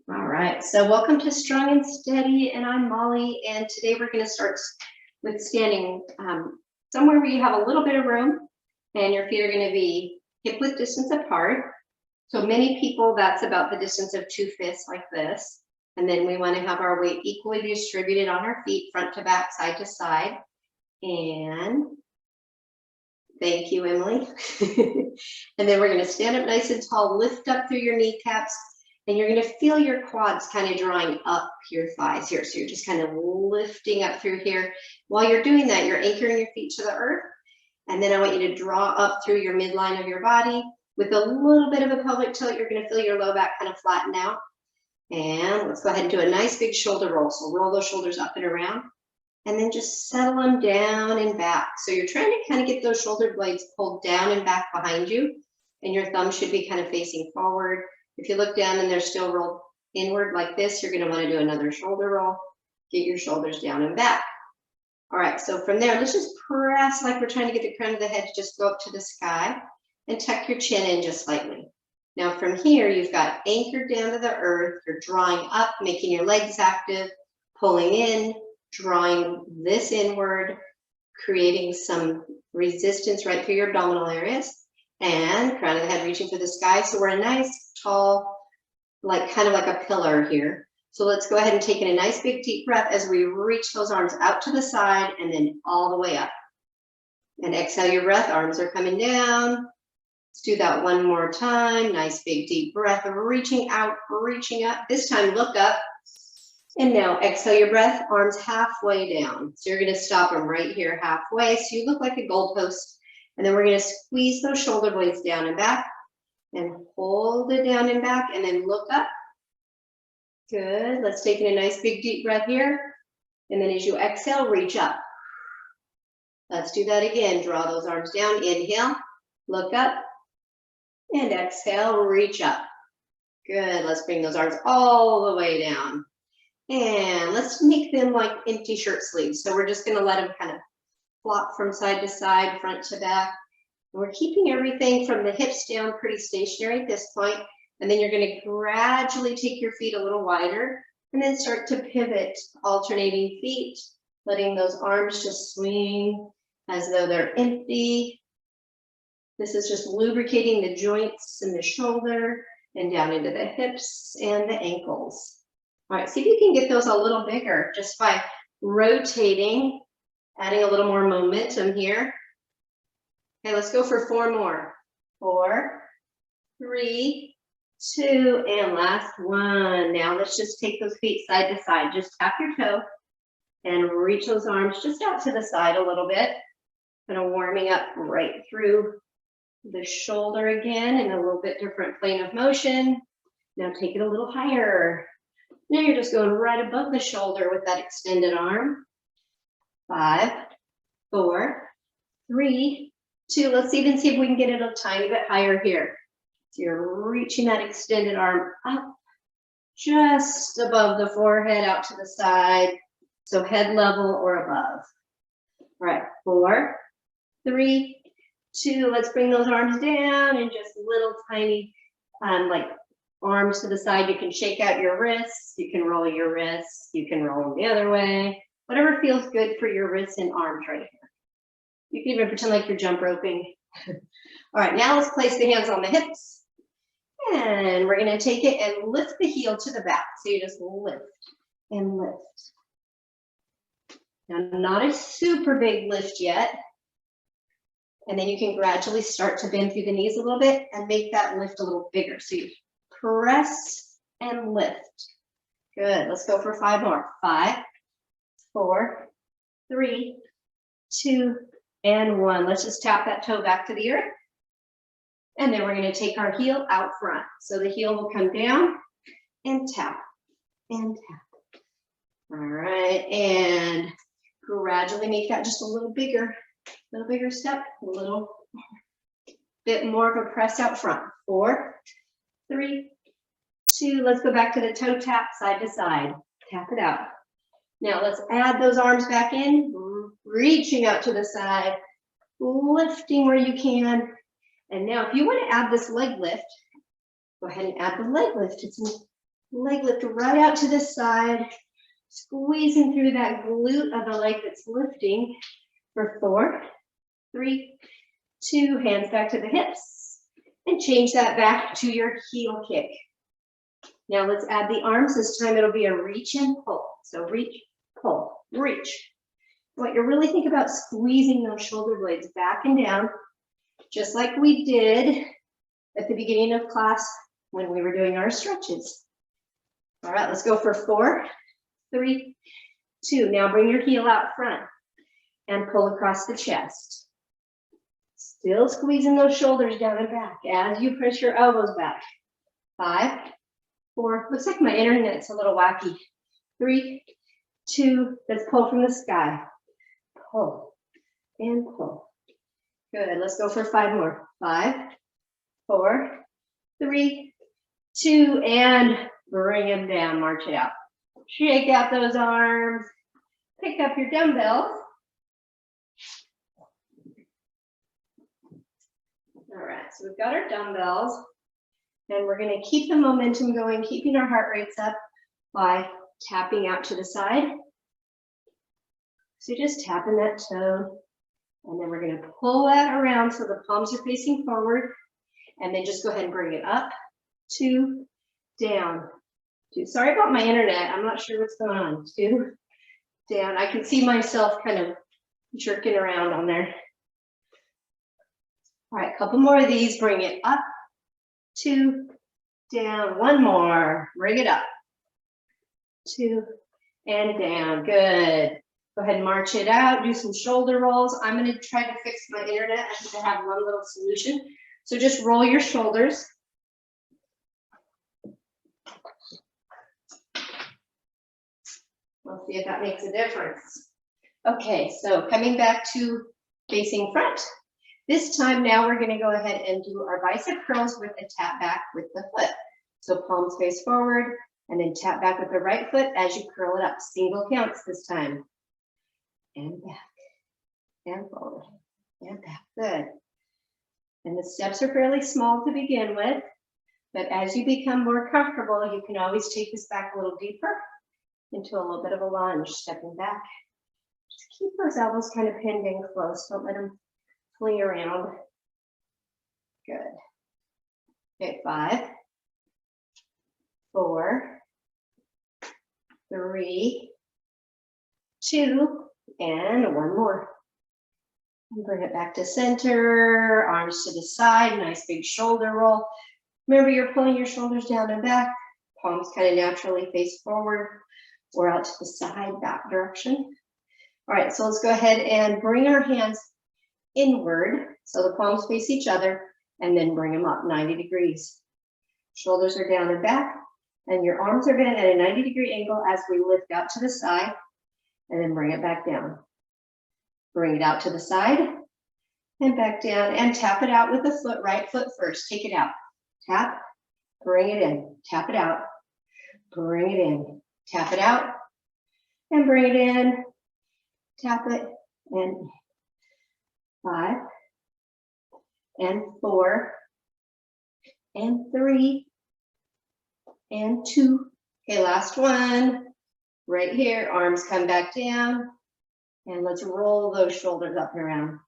All right, so welcome to Strong and Steady, and I'm Molly, and today we're going to start with standing somewhere where you have a little bit of room, and your feet are going to be hip width distance apart. So many people, that's about the distance of 2 fists like this, and then we want to have our weight equally distributed on our feet, front to back, side to side, and thank you, Emily. And then we're going to stand up nice and tall, lift up through your kneecaps, and you're going to feel your quads kind of drawing up your thighs here. So you're just kind of lifting up through here. While you're doing that, you're anchoring your feet to the earth. And then I want you to draw up through your midline of your body. With a little bit of a pelvic tilt, you're going to feel your low back kind of flatten out. And let's go ahead and do a nice big shoulder roll. So roll those shoulders up and around. And then just settle them down and back. So you're trying to kind of get those shoulder blades pulled down and back behind you. And your thumb should be kind of facing forward. If you look down and they're still rolled inward like this, you're going to want to do another shoulder roll. Get your shoulders down and back. All right, so from there, let's just press like we're trying to get the crown of the head to just go up to the sky and tuck your chin in just slightly. Now from here, you've got anchored down to the earth. You're drawing up, making your legs active, pulling in, drawing this inward, creating some resistance right through your abdominal areas. And crown of the head reaching for the sky. So we're a nice, tall, like kind of like a pillar here. So let's go ahead and take in a nice big deep breath as we reach those arms out to the side and then all the way up. And exhale your breath, arms are coming down. Let's do that one more time. Nice big deep breath, reaching out, reaching up. This time look up. And now exhale your breath, arms halfway down. So you're going to stop them right here halfway. So you look like a goalpost. And then we're going to squeeze those shoulder blades down and back and hold it down and back and then look up. Good. Let's take in a nice big deep breath here. And then as you exhale, reach up. Let's do that again. Draw those arms down. Inhale, look up, and exhale, reach up. Good. Let's bring those arms all the way down. And let's make them like empty shirt sleeves. So we're just going to let them kind of flop from side to side, front to back. And we're keeping everything from the hips down pretty stationary at this point. And then you're going to gradually take your feet a little wider and then start to pivot, alternating feet, letting those arms just swing as though they're empty. This is just lubricating the joints in the shoulder and down into the hips and the ankles. All right, see if you can get those a little bigger just by rotating, adding a little more momentum here. Okay, let's go for 4 more. 4, 3, 2, and last one. Now let's just take those feet side to side. Just tap your toe and reach those arms just out to the side a little bit. Kind of warming up right through the shoulder again in a little bit different plane of motion. Now take it a little higher. Now you're just going right above the shoulder with that extended arm. 5, 4, 3, 2. Let's even see if we can get it a tiny bit higher here. So you're reaching that extended arm up just above the forehead, out to the side. So head level or above. All right, 4, 3, 2. Let's bring those arms down and just little tiny like arms to the side. You can shake out your wrists. You can roll your wrists. You can roll them the other way. Whatever feels good for your wrists and arms right here. You can even pretend like you're jump roping. All right, now let's place the hands on the hips. And we're going to take it and lift the heel to the back. So you just lift and lift. Now, not a super big lift yet. And then you can gradually start to bend through the knees a little bit and make that lift a little bigger. So you press and lift. Good. Let's go for 5 more. 5, 4, 3, 2, and 1. Let's just tap that toe back to the earth. And then we're going to take our heel out front. So the heel will come down and tap and tap. All right. And gradually make that just a little bigger step, a little bit more of a press out front. 4, 3, 2. Let's go back to the toe tap, side to side. Tap it out. Now let's add those arms back in, reaching out to the side, lifting where you can. And now if you want to add this leg lift, go ahead and add the leg lift. It's Leg lift right out to the side, squeezing through that glute of the leg that's lifting for 4, 3, 2, hands back to the hips, and change that back to your heel kick. Now let's add the arms. This time it'll be a reach and pull. So reach, pull, reach. What you're really thinking about squeezing those shoulder blades back and down, just like we did at the beginning of class when we were doing our stretches. All right, let's go for 4, 3, 2. Now bring your heel out front and pull across the chest. Still squeezing those shoulders down and back as you push your elbows back. 5, 4, looks like my internet's a little wacky. 3, 2, let's pull from the sky. Pull and pull. Good, let's go for 5 more. 5, 4, 3, 2, and bring them down, march it out. Shake out those arms, pick up your dumbbells. All right, so we've got our dumbbells, and we're gonna keep the momentum going, keeping our heart rates up by tapping out to the side. So just tapping that toe, and then we're gonna pull that around so the palms are facing forward, and then just go ahead and bring it up, 2, down, 2. Sorry about my internet, I'm not sure what's going on. 2, down. I can see myself kind of jerking around on there. All right, a couple more of these, bring it up, 2, down, 1 more, bring it up, 2, and down, good. Go ahead and march it out, do some shoulder rolls. I'm gonna try to fix my internet. I think I have one little solution. So just roll your shoulders. We'll see if that makes a difference. Okay, so coming back to facing front. This time now we're gonna go ahead and do our bicep curls with a tap back with the foot. So palms face forward and then tap back with the right foot as you curl it up. Single counts this time. And back, and forward, and back, good. And the steps are fairly small to begin with, but as you become more comfortable, you can always take this back a little deeper into a little bit of a lunge, stepping back. Just keep those elbows kind of pinned in close, don't let them fling around. Good. Okay, 5, 4, 3, 2, and 1 more. And bring it back to center, arms to the side, nice big shoulder roll. Remember, you're pulling your shoulders down and back, palms kind of naturally face forward or out to the side, that direction. All right, so let's go ahead and bring our hands inward, so the palms face each other, and then bring them up 90 degrees. Shoulders are down and back, and your arms are bent at a 90-degree angle as we lift out to the side, and then bring it back down. Bring it out to the side and back down, and tap it out with the foot, right foot first. Take it out. Tap, bring it in. Tap it out, bring it in. Tap it out and bring it in. Tap it and 5 and 4 and 3 and 2. Okay, last one. Right here, arms come back down, and let's roll those shoulders up and around.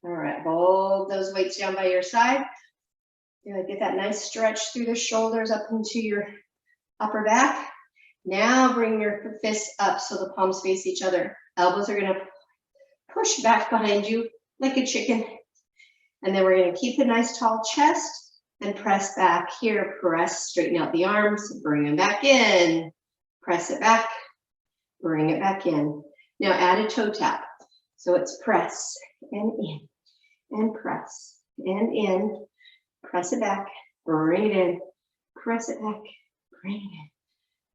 All right, hold those weights down by your side. Get that nice stretch through the shoulders up into your upper back. Now bring your fists up so the palms face each other. Elbows are gonna push back behind you like a chicken. And then we're gonna keep a nice tall chest and press back here. Press, straighten out the arms, bring them back in. Press it back, bring it back in. Now add a toe tap. So it's press and in, and press and in. Press it back, bring it in. Press it back, bring it in.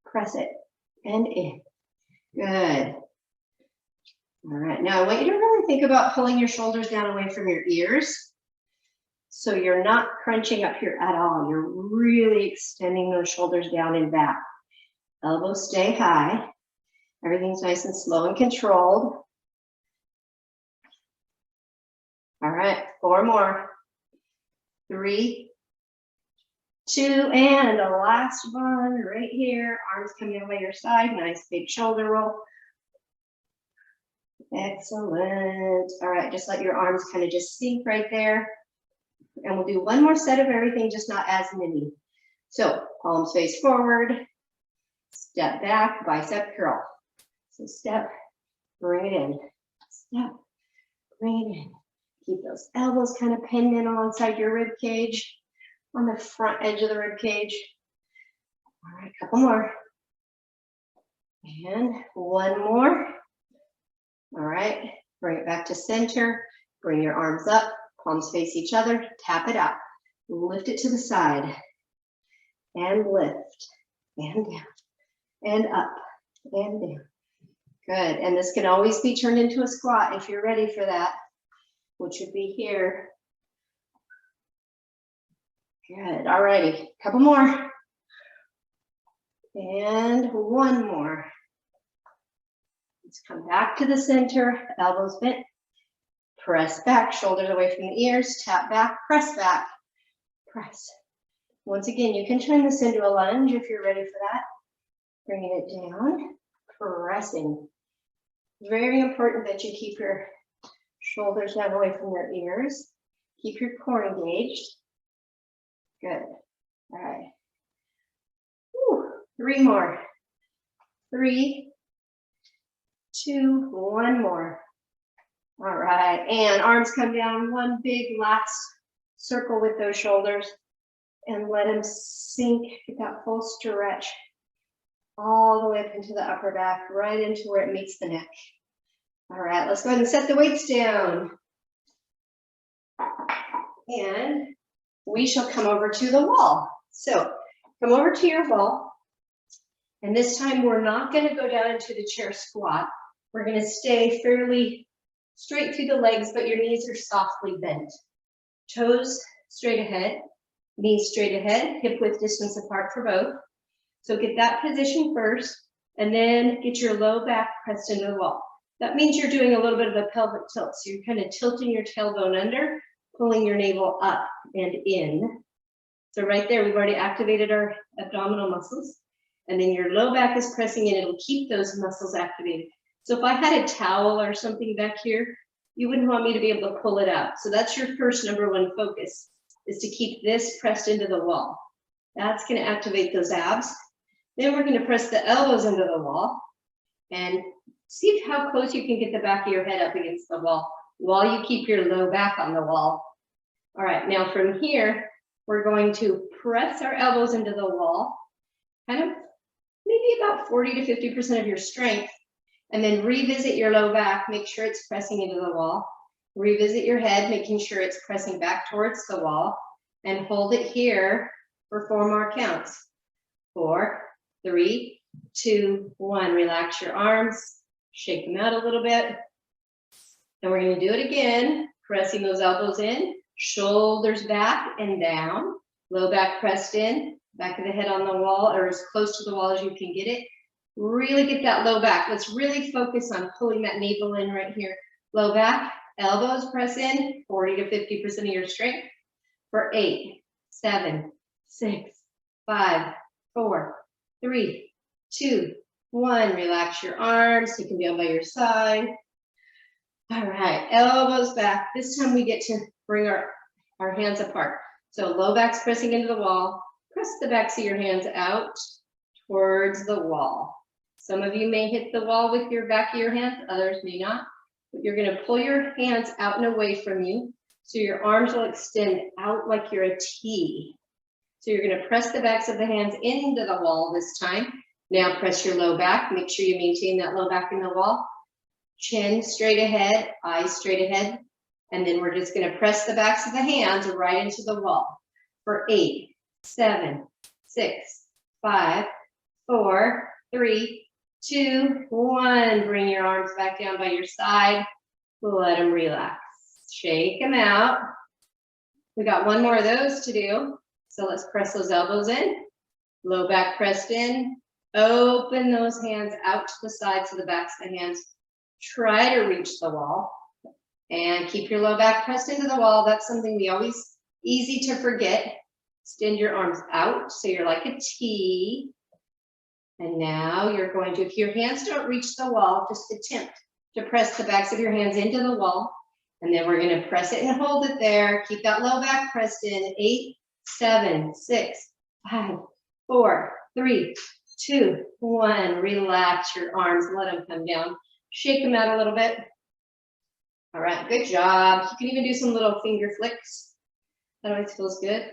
Press it and in. Good. All right, now I want you to really think about pulling your shoulders down away from your ears. So you're not crunching up here at all. You're really extending those shoulders down and back. Elbows stay high. Everything's nice and slow and controlled. All right, 4 more. 3, 2, and the last one right here. Arms coming down by your side. Nice big shoulder roll. Excellent. All right, just let your arms kind of just sink right there. And we'll do one more set of everything, just not as many. So palms face forward, step back, bicep curl. So step, bring it in. Step, bring it in. Keep those elbows kind of pinned in alongside your rib cage, on the front edge of the rib cage. All right, couple more. And one more. All right, bring it back to center. Bring your arms up, palms face each other, tap it out. Lift it to the side. And lift, and down, and up, and down. Good, and this can always be turned into a squat if you're ready for that, which would be here. Good, all righty, couple more. And one more. Let's come back to the center, elbows bent. Press back, shoulders away from the ears, tap back, press back, press. Once again, you can turn this into a lunge if you're ready for that. Bringing it down, pressing. Very important that you keep your shoulders down away from your ears. Keep your core engaged. Good. All right. Whew. 3 more. 3, 2, 1 more. All right, and arms come down, one big last circle with those shoulders, and let them sink, get that full stretch all the way up into the upper back, right into where it meets the neck. All right, let's go ahead and set the weights down. And we shall come over to the wall. So come over to your wall, and this time we're not going to go down into the chair squat. We're going to stay fairly straight through the legs, but your knees are softly bent. Toes straight ahead, knees straight ahead, hip width distance apart for both. So get that position first, and then get your low back pressed into the wall. That means you're doing a little bit of a pelvic tilt. So you're kind of tilting your tailbone under, pulling your navel up and in. So right there, we've already activated our abdominal muscles. And then your low back is pressing in. It'll keep those muscles activated. So if I had a towel or something back here, you wouldn't want me to be able to pull it out. So that's your first number 1 focus, is to keep this pressed into the wall. That's going to activate those abs. Then we're going to press the elbows into the wall and see how close you can get the back of your head up against the wall while you keep your low back on the wall. All right, now from here, we're going to press our elbows into the wall, kind of maybe about 40 to 50% of your strength. And then revisit your low back, make sure it's pressing into the wall. Revisit your head, making sure it's pressing back towards the wall, and hold it here for 4 more counts. 4, 3, 2, 1. Relax your arms, shake them out a little bit. And we're going to do it again, pressing those elbows in, shoulders back and down, low back pressed in, back of the head on the wall, or as close to the wall as you can get it. Really get that low back. Let's really focus on pulling that navel in right here. Low back, elbows press in, 40 to 50% of your strength for 8, 7, 6, 5, 4, 3, 2, 1. Relax your arms. You can be on by your side. All right, elbows back. This time we get to bring our hands apart. So low back's pressing into the wall. Press the backs of your hands out towards the wall. Some of you may hit the wall with your back of your hands, others may not. But you're going to pull your hands out and away from you, so your arms will extend out like you're a T. So you're going to press the backs of the hands into the wall this time. Now press your low back. Make sure you maintain that low back in the wall. Chin straight ahead, eyes straight ahead. And then we're just going to press the backs of the hands right into the wall for 8, 7, 6, 5, 4, 3, 2, 1. Bring your arms back down by your side. Let them relax. Shake them out. We got 1 more of those to do. So let's press those elbows in. Low back pressed in. Open those hands out to the sides of the backs of the hands. Try to reach the wall. And keep your low back pressed into the wall. That's something we always, easy to forget. Extend your arms out so you're like a T. And now you're going to, if your hands don't reach the wall, just attempt to press the backs of your hands into the wall. And then we're going to press it and hold it there. Keep that low back pressed in. 8, 7, 6, 5, 4, 3, 2, 1. Relax your arms. Let them come down. Shake them out a little bit. All right, good job. You can even do some little finger flicks. That always feels good.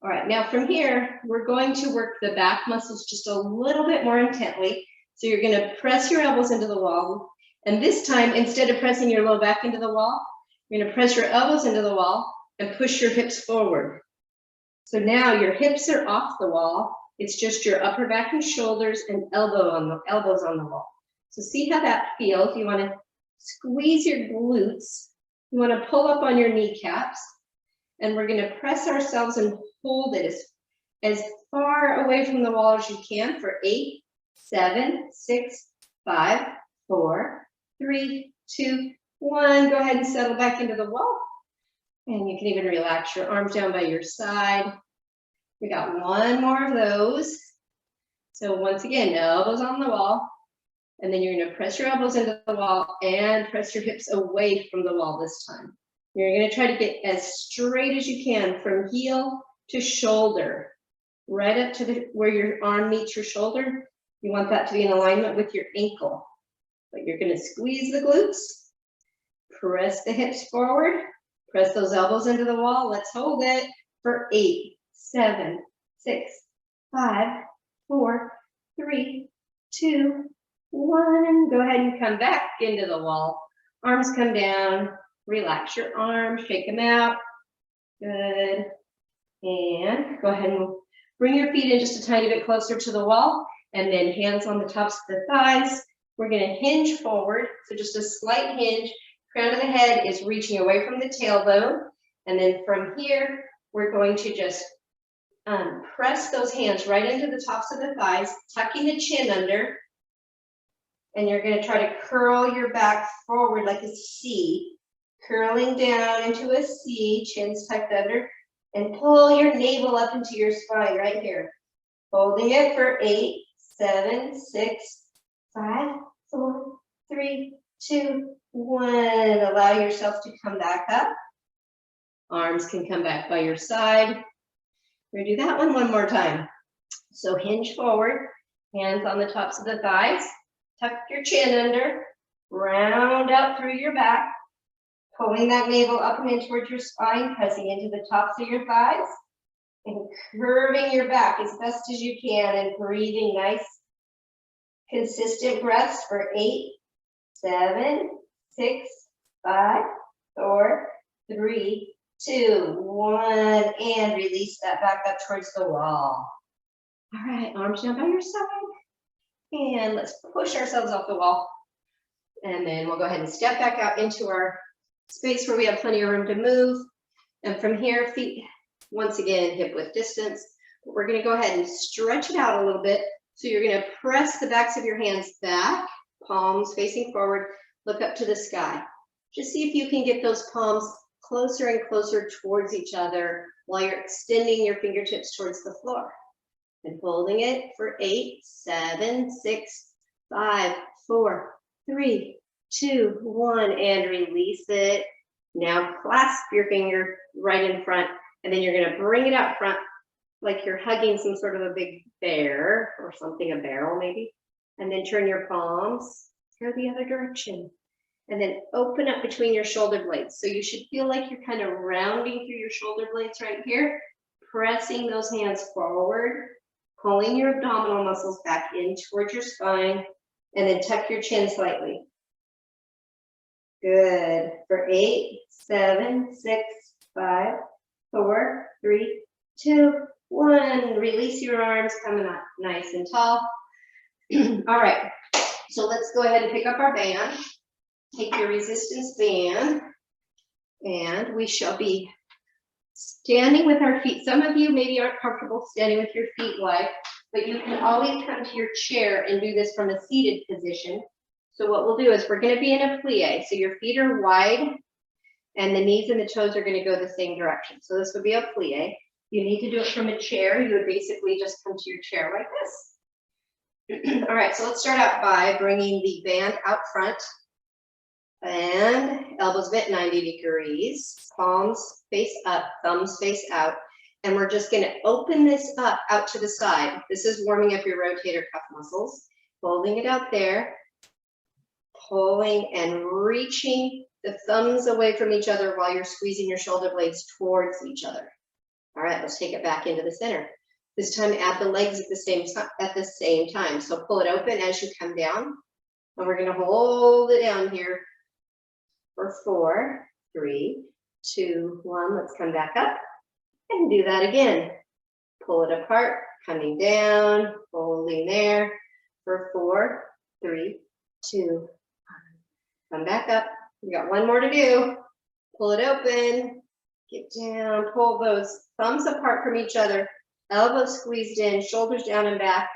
All right, now from here, we're going to work the back muscles just a little bit more intently. So you're going to press your elbows into the wall. And this time, instead of pressing your low back into the wall, you're going to press your elbows into the wall and push your hips forward. So now your hips are off the wall. It's just your upper back and shoulders and elbows on the wall. So see how that feels. You want to squeeze your glutes. You want to pull up on your kneecaps. And we're going to press ourselves and hold it as far away from the wall as you can for 8, 7, 6, 5, 4, 3, 2, 1. Go ahead and settle back into the wall. And you can even relax your arms down by your side. We got one more of those. So once again, elbows on the wall. And then you're going to press your elbows into the wall and press your hips away from the wall this time. You're going to try to get as straight as you can from heel to shoulder, right up to where your arm meets your shoulder. You want that to be in alignment with your ankle. But you're going to squeeze the glutes, press the hips forward, press those elbows into the wall. Let's hold it for 8, 7, 6, 5, 4, 3, 2, 1. Go ahead and come back into the wall. Arms come down. Relax your arms, shake them out. Good. And go ahead and bring your feet in just a tiny bit closer to the wall, and then hands on the tops of the thighs. We're going to hinge forward, so just a slight hinge. Crown of the head is reaching away from the tailbone. And then from here, we're going to just press those hands right into the tops of the thighs, tucking the chin under. And you're going to try to curl your back forward like a C. Curling down into a C, chin's tucked under, and pull your navel up into your spine right here. Holding it for 8, 7, 6, 5, 4, 3, 2, 1. Allow yourself to come back up. Arms can come back by your side. We're going to do that one more time. So hinge forward, hands on the tops of the thighs, tuck your chin under, round out through your back. Pulling that navel up and in towards your spine, pressing into the tops of your thighs, and curving your back as best as you can, and breathing nice, consistent breaths for 8, 7, 6, 5, 4, 3, 2, 1, and release that back up towards the wall. All right, arms down by your side, and let's push ourselves off the wall. And then we'll go ahead and step back out into our space where we have plenty of room to move. And from here, feet, once again, hip width distance. But we're going to go ahead and stretch it out a little bit. So you're going to press the backs of your hands back, palms facing forward, look up to the sky. Just see if you can get those palms closer and closer towards each other while you're extending your fingertips towards the floor. And holding it for 8, 7, 6, 5, 4, 3, 2, 1, and release it. Now clasp your finger right in front, and then you're going to bring it out front like you're hugging some sort of a big bear or something, a barrel maybe. And then turn your palms, go the other direction. And then open up between your shoulder blades. So you should feel like you're kind of rounding through your shoulder blades right here, pressing those hands forward, pulling your abdominal muscles back in towards your spine, and then tuck your chin slightly. Good. For 8, 7, 6, 5, 4, 3, 2, 1. Release your arms, coming up nice and tall. All right. So let's go ahead and pick up our band. Take your resistance band, and we shall be standing with our feet. Some of you maybe aren't comfortable standing with your feet wide, but you can always come to your chair and do this from a seated position. So what we'll do is we're going to be in a plie. So your feet are wide and the knees and the toes are going to go the same direction. So this would be a plie. You need to do it from a chair. You would basically just come to your chair like this. All right, so let's start out by bringing the band out front and elbows bent 90 degrees, palms face up, thumbs face out. And we're just gonna open this up out to the side. This is warming up your rotator cuff muscles. Holding it out there, pulling and reaching the thumbs away from each other while you're squeezing your shoulder blades towards each other. All right, let's take it back into the center. This time add the legs at the same time. So pull it open as you come down. And we're gonna hold it down here for 4, 3, 2, 1. Let's come back up and do that again. Pull it apart, coming down, holding there for 4, 3, 2, 1. Come back up. We got one more to do. Pull it open, get down, pull those thumbs apart from each other, elbows squeezed in, shoulders down and back.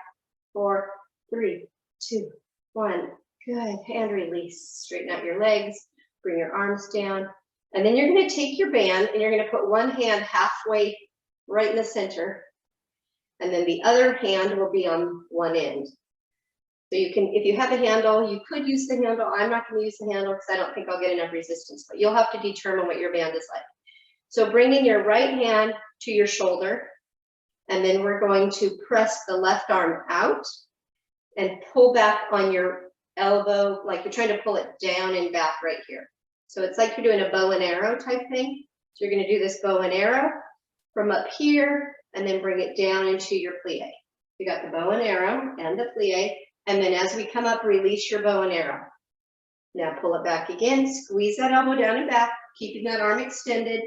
4, 3, 2, 1. Good. And release. Straighten out your legs, bring your arms down. And then you're going to take your band and you're going to put one hand halfway right in the center. And then the other hand will be on one end. So you can, if you have a handle, you could use the handle. I'm not going to use the handle because I don't think I'll get enough resistance, but you'll have to determine what your band is like. So bringing your right hand to your shoulder, and then we're going to press the left arm out and pull back on your elbow, like you're trying to pull it down and back right here. So it's like you're doing a bow and arrow type thing. So you're going to do this bow and arrow from up here and then bring it down into your plie. You got the bow and arrow and the plie. And then as we come up, release your bow and arrow. Now pull it back again, squeeze that elbow down and back, keeping that arm extended.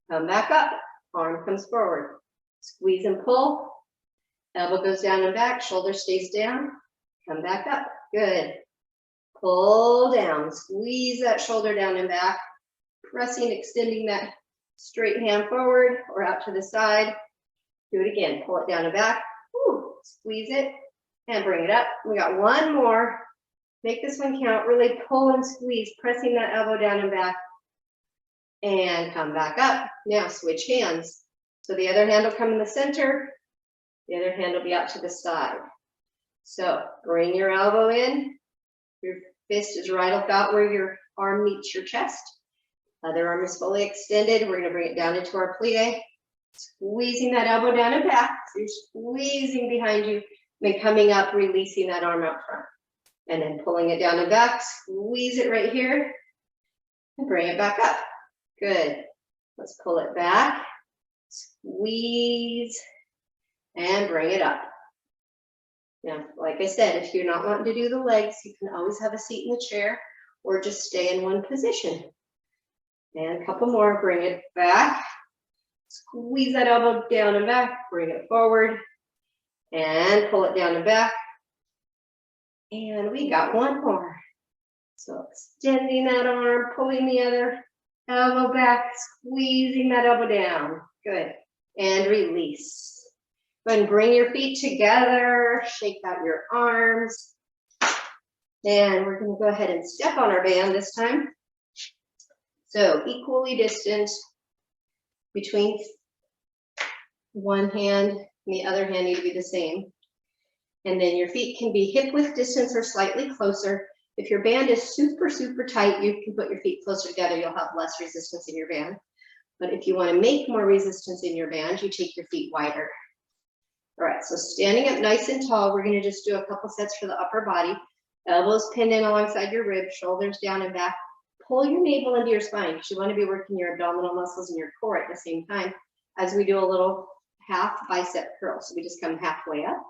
Come back up, arm comes forward. Squeeze and pull, elbow goes down and back, shoulder stays down. Come back up, good. Pull down, squeeze that shoulder down and back, pressing, extending that straight hand forward or out to the side. Do it again, pull it down and back, woo, squeeze it and bring it up. We got one more. Make this one count, really pull and squeeze, pressing that elbow down and back and come back up. Now switch hands. So the other hand will come in the center, the other hand will be out to the side. So bring your elbow in, your fist is right about where your arm meets your chest. Other arm is fully extended. We're going to bring it down into our plie, squeezing that elbow down and back. So you're squeezing behind you, then coming up, releasing that arm out front. And then pulling it down and back, squeeze it right here, and bring it back up. Good. Let's pull it back, squeeze, and bring it up. Now, like I said, if you're not wanting to do the legs, you can always have a seat in the chair or just stay in one position. And a couple more, bring it back, squeeze that elbow down and back, bring it forward, and pull it down and back. And we got one more. So extending that arm, pulling the other elbow back, squeezing that elbow down. Good. And release. Go ahead and bring your feet together, shake out your arms. And we're going to go ahead and step on our band this time. So equally distant between one hand and the other hand need to be the same. And then your feet can be hip width distance or slightly closer. If your band is super, super tight, you can put your feet closer together. You'll have less resistance in your band. But if you want to make more resistance in your band, you take your feet wider. All right, so standing up nice and tall, we're going to just do a couple sets for the upper body. Elbows pinned in alongside your ribs, shoulders down and back. Pull your navel into your spine because you want to be working your abdominal muscles and your core at the same time as we do a little half bicep curl. So we just come halfway up.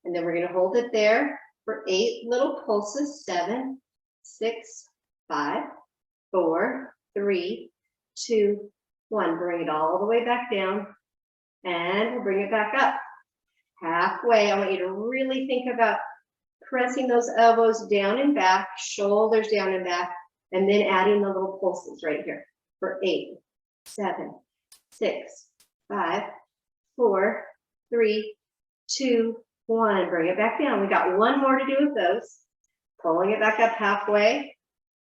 And then we're going to hold it there for 8 little pulses. 7, 6, 5, 4, 3, 2, 1. Bring it all the way back down. And we'll bring it back up. Halfway. I want you to really think about pressing those elbows down and back, shoulders down and back, and then adding the little pulses right here for 8, 7, 6, 5, 4, 3, 2, 1. Bring it back down. We got one more to do with those. Pulling it back up halfway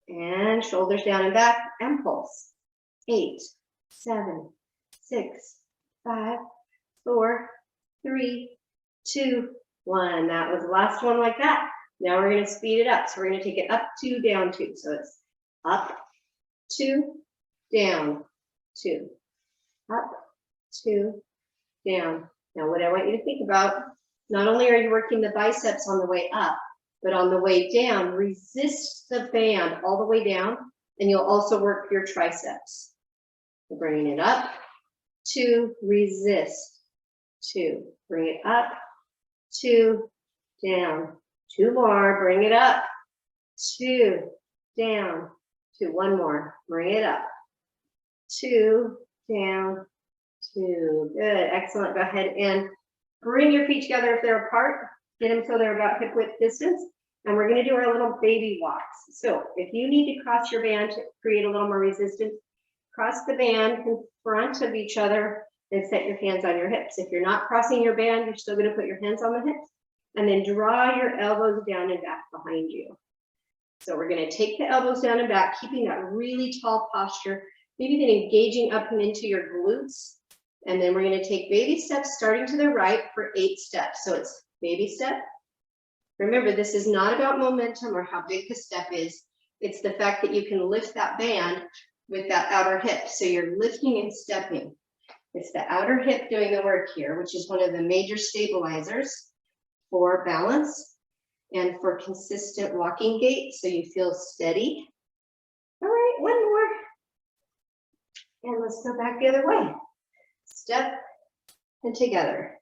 and shoulders down and back and pulse. 8, 7, 6, 5, 4, 3, 2, 1. That was the last one like that. Now we're going to speed it up. So we're going to take it up, 2, down, 2. So it's up, 2, down, 2, up, 2, down. Now what I want you to think about, not only are you working the biceps on the way up, but on the way down, resist the band all the way down, and you'll also work your triceps. So bringing it up, 2, resist, 2, bring it up, 2, down, 2 more, bring it up, 2, down, 2, 1 more, bring it up, 2, down, 2, good, excellent. Go ahead and bring your feet together if they're apart, get them so they're about hip width distance, and we're going to do our little baby walks. So if you need to cross your band to create a little more resistance, cross the band in front of each other and set your hands on your hips. If you're not crossing your band, you're still going to put your hands on the hips and then draw your elbows down and back behind you. So we're going to take the elbows down and back, keeping that really tall posture, maybe then engaging up and into your glutes. And then we're going to take baby steps starting to the right for 8 steps. So it's baby step. Remember, this is not about momentum or how big the step is. It's the fact that you can lift that band with that outer hip. So you're lifting and stepping. It's the outer hip doing the work here, which is one of the major stabilizers for balance and for consistent walking gait. So you feel steady. All right, 1 more. And let's go back the other way. Step and together.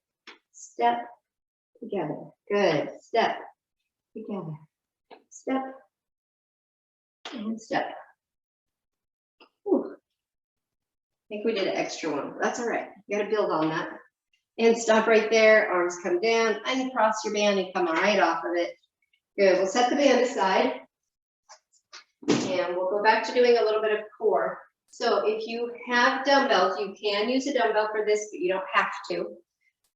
Step together. Good. Step together. Step and step. Whew. I think we did an extra one. That's all right. You got to build on that. And stop right there. Arms come down. Uncross your band and come right off of it. Good. We'll set the band aside. And we'll go back to doing a little bit of core. So if you have dumbbells, you can use a dumbbell for this, but you don't have to.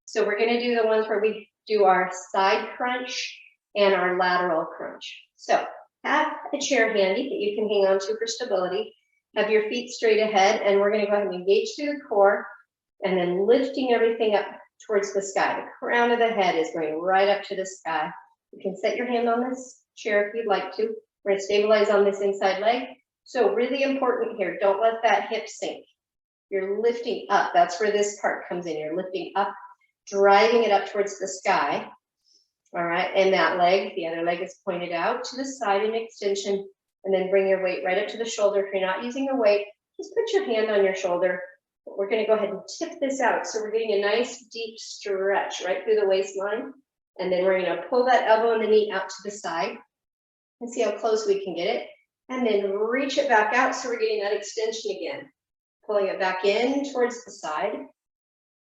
So we're going to do the ones where we do our side crunch and our lateral crunch. So have a chair handy that you can hang on to for stability. Have your feet straight ahead, and we're going to go ahead and engage through the core and then lifting everything up towards the sky. The crown of the head is going right up to the sky. You can set your hand on this chair if you'd like to. We're going to stabilize on this inside leg. So really important here, don't let that hip sink. You're lifting up, that's where this part comes in. You're lifting up, driving it up towards the sky. All right, and that leg, the other leg is pointed out to the side in extension, and then bring your weight right up to the shoulder. If you're not using a weight, just put your hand on your shoulder. But we're gonna go ahead and tip this out. So we're getting a nice deep stretch right through the waistline. And then we're gonna pull that elbow and the knee out to the side and see how close we can get it. And then reach it back out, so we're getting that extension again. Pulling it back in towards the side.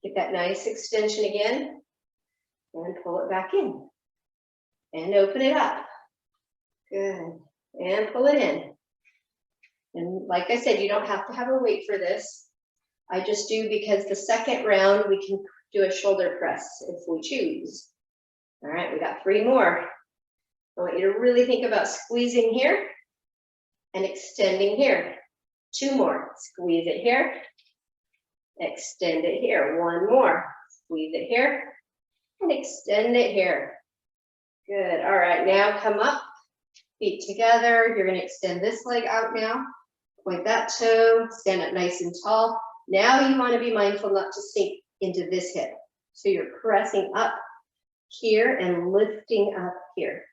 Get that nice extension again. And pull it back in. And open it up. Good. And pull it in. And like I said, you don't have to have a weight for this. I just do because the second round we can do a shoulder press if we choose. All right, we got 3 more. I want you to really think about squeezing here and extending here. 2 more. Squeeze it here. Extend it here. 1 more. Squeeze it here and extend it here. Good. All right, now come up, feet together. You're going to extend this leg out now. Point that toe, stand up nice and tall. Now you want to be mindful not to sink into this hip. So you're pressing up here and lifting up here.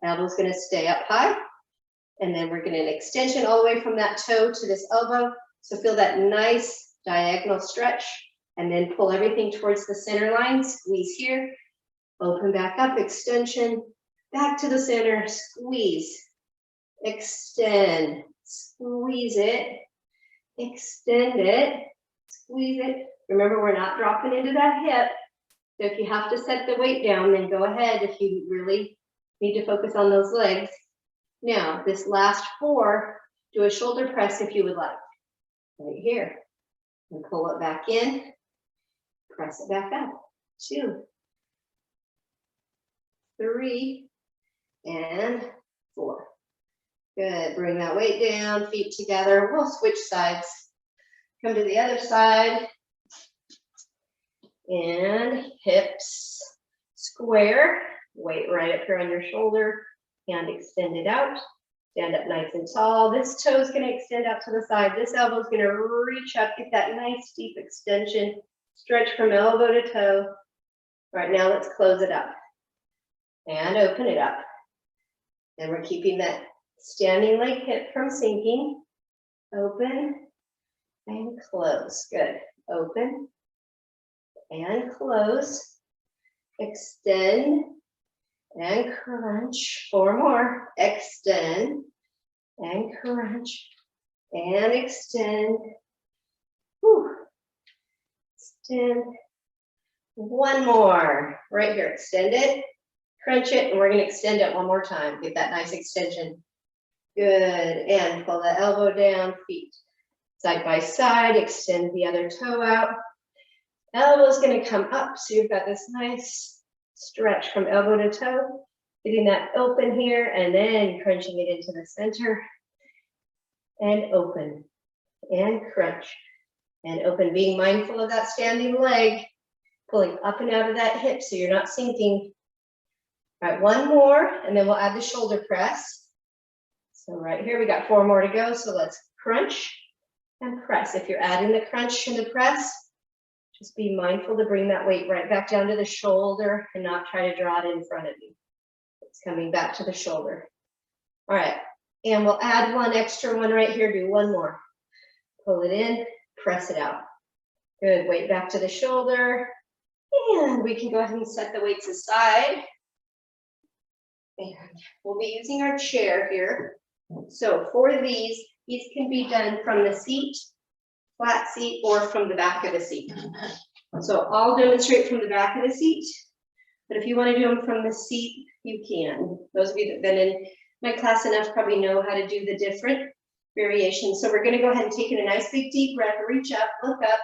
Elbow's going to stay up high. And then we're going to an extension all the way from that toe to this elbow. So feel that nice diagonal stretch. And then pull everything towards the center line. Squeeze here. Open back up, extension. Back to the center, squeeze. Extend. Squeeze it. Extend it. Squeeze it. Remember, we're not dropping into that hip. So if you have to set the weight down, then go ahead if you really need to focus on those legs. Now, this last 4, do a shoulder press if you would like. Right here. And pull it back in. Press it back up. 2, 3, and 4. Good. Bring that weight down, feet together. We'll switch sides. Come to the other side. And hips square, weight right up here on your shoulder, hand extended out, stand up nice and tall. This toe is going to extend out to the side. This elbow is going to reach up, get that nice deep extension, stretch from elbow to toe. All right, now let's close it up and open it up. And we're keeping that standing leg hip from sinking. Open and close. Good. Open and close. Extend and crunch. 4 more. Extend and crunch and extend. Whew. Extend. 1 more. Right here. Extend it, crunch it, and we're going to extend it 1 more time. Get that nice extension. Good. And pull the elbow down, feet side by side. Extend the other toe out. Elbow's going to come up, so you've got this nice stretch from elbow to toe, getting that open here, and then crunching it into the center, and open, and crunch, and open, being mindful of that standing leg, pulling up and out of that hip so you're not sinking. All right, 1 more, and then we'll add the shoulder press. So right here, we got 4 more to go, so let's crunch and press. If you're adding the crunch and the press, just be mindful to bring that weight right back down to the shoulder and not try to draw it in front of you. It's coming back to the shoulder. All right, and we'll add 1 extra one right here. Do 1 more. Pull it in, press it out. Good, weight back to the shoulder. And we can go ahead and set the weights aside. And we'll be using our chair here. So for these can be done from the seat, flat seat, or from the back of the seat. So I'll demonstrate from the back of the seat, but if you want to do them from the seat, you can. Those of you that have been in my class enough probably know how to do the different variations. So we're going to go ahead and take in a nice big deep breath, reach up, look up,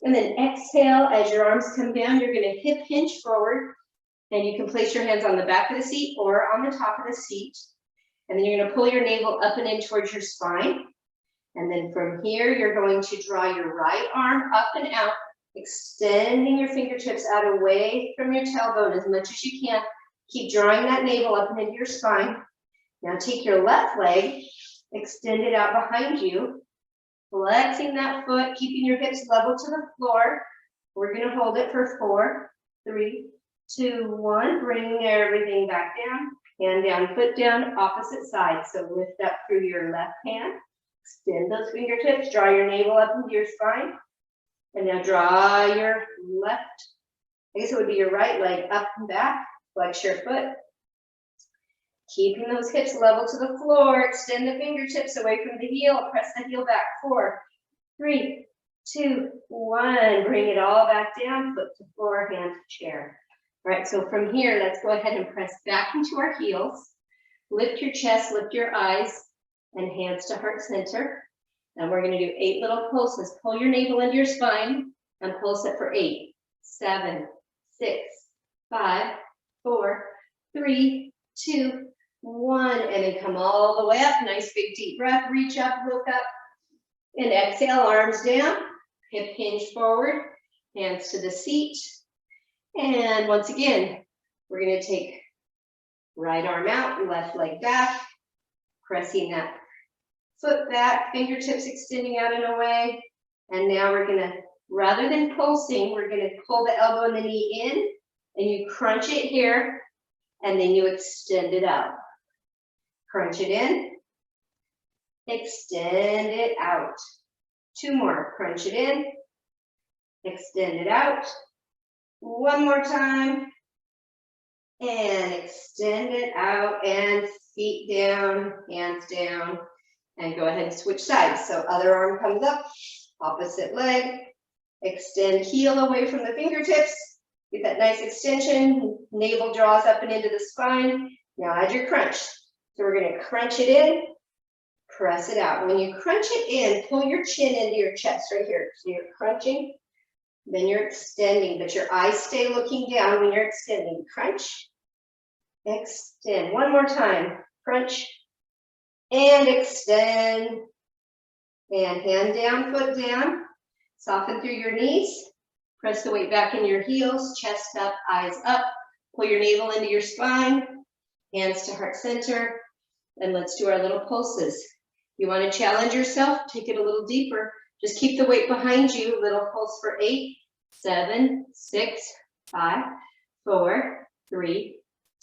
and then exhale. As your arms come down, you're going to hip hinge forward, and you can place your hands on the back of the seat or on the top of the seat. And then you're going to pull your navel up and in towards your spine. And then from here, you're going to draw your right arm up and out, extending your fingertips out away from your tailbone as much as you can. Keep drawing that navel up and into your spine. Now take your left leg, extend it out behind you, flexing that foot, keeping your hips level to the floor. We're going to hold it for 4, 3, 2, 1. Bring everything back down. Hand down, foot down, opposite side. So lift up through your left hand. Extend those fingertips, draw your navel up into your spine. And now draw your left, I guess it would be your right leg up and back. Flex your foot. Keeping those hips level to the floor. Extend the fingertips away from the heel. Press the heel back. 4, 3, 2, 1. Bring it all back down. Foot to floor, hand to chair. All right, so from here, let's go ahead and press back into our heels. Lift your chest, lift your eyes, and hands to heart center. And we're going to do 8 little pulses. Pull your navel into your spine and pulse it for 8, 7, 6, 5, 4, 3, 2, 1. And then come all the way up. Nice big deep breath. Reach up, look up. And exhale, arms down. Hip hinge forward. Hands to the seat. And once again, we're going to take right arm out, left leg back. Pressing that foot back, fingertips extending out and away. And now we're going to, rather than pulsing, we're going to pull the elbow and the knee in, and you crunch it here, and then you extend it out. Crunch it in, extend it out. 2 more, crunch it in, extend it out. 1 more time, and extend it out, and feet down, hands down, and go ahead and switch sides. So other arm comes up, opposite leg, extend heel away from the fingertips, get that nice extension, navel draws up and into the spine. Now add your crunch. So we're going to crunch it in, press it out. When you crunch it in, pull your chin into your chest right here. So you're crunching, then you're extending, but your eyes stay looking down when you're extending. Crunch, extend. 1 more time. Crunch and extend. And hand down, foot down. Soften through your knees. Press the weight back into your heels, chest up, eyes up. Pull your navel into your spine, hands to heart center, and let's do our little pulses. You want to challenge yourself, take it a little deeper. Just keep the weight behind you. Little pulse for 8, 7, 6, 5, 4, 3,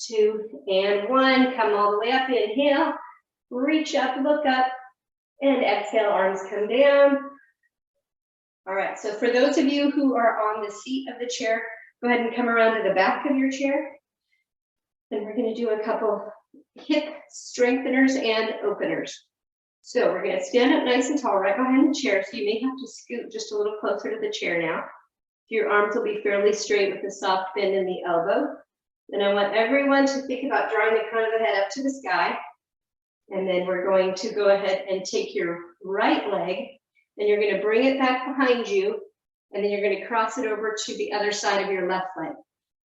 2, and 1. Come all the way up. Inhale, reach up, look up, and exhale, arms come down. All right, so for those of you who are on the seat of the chair, go ahead and come around to the back of your chair. And we're going to do a couple hip strengtheners and openers. So we're going to stand up nice and tall right behind the chair. So you may have to scoot just a little closer to the chair now. Your arms will be fairly straight with a soft bend in the elbow. And I want everyone to think about drawing the crown of the head up to the sky. And then we're going to go ahead and take your right leg and you're going to bring it back behind you. And then you're going to cross it over to the other side of your left leg.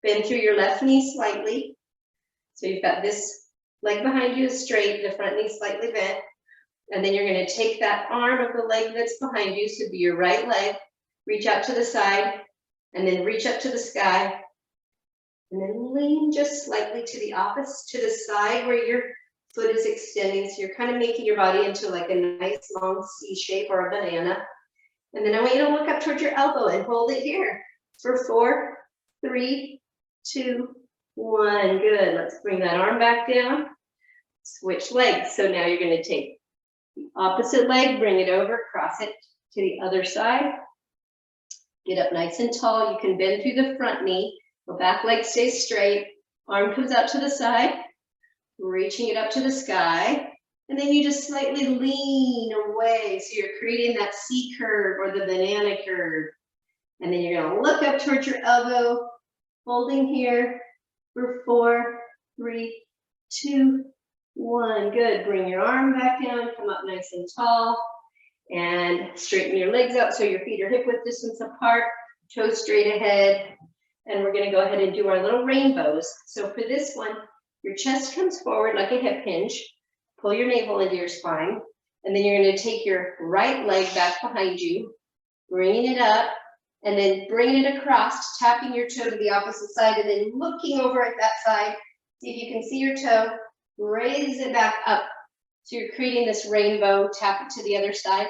Bend through your left knee slightly. So you've got this leg behind you is straight, the front knee slightly bent. And then you're going to take that arm of the leg that's behind you, so be your right leg, reach out to the side, and then reach up to the sky. And then lean just slightly to the opposite, to the side where your foot is extending. So you're kind of making your body into like a nice long C shape or a banana. And then I want you to look up towards your elbow and hold it here for 4, 3, 2, 1. Good. Let's bring that arm back down. Switch legs. So now you're going to take the opposite leg, bring it over, cross it to the other side. Get up nice and tall. You can bend through the front knee. The back leg stays straight. Arm comes out to the side, reaching it up to the sky. And then you just slightly lean away. So you're creating that C curve or the banana curve. And then you're going to look up towards your elbow, holding here for 4, 3, 2, 1. Good. Bring your arm back down, come up nice and tall, and straighten your legs out so your feet are hip width distance apart, toes straight ahead. And we're going to go ahead and do our little rainbows. So for this one, your chest comes forward like a hip hinge. Pull your navel into your spine, and then you're going to take your right leg back behind you, bringing it up, and then bringing it across, tapping your toe to the opposite side, and then looking over at that side. See if you can see your toe. Raise it back up. So you're creating this rainbow. Tap it to the other side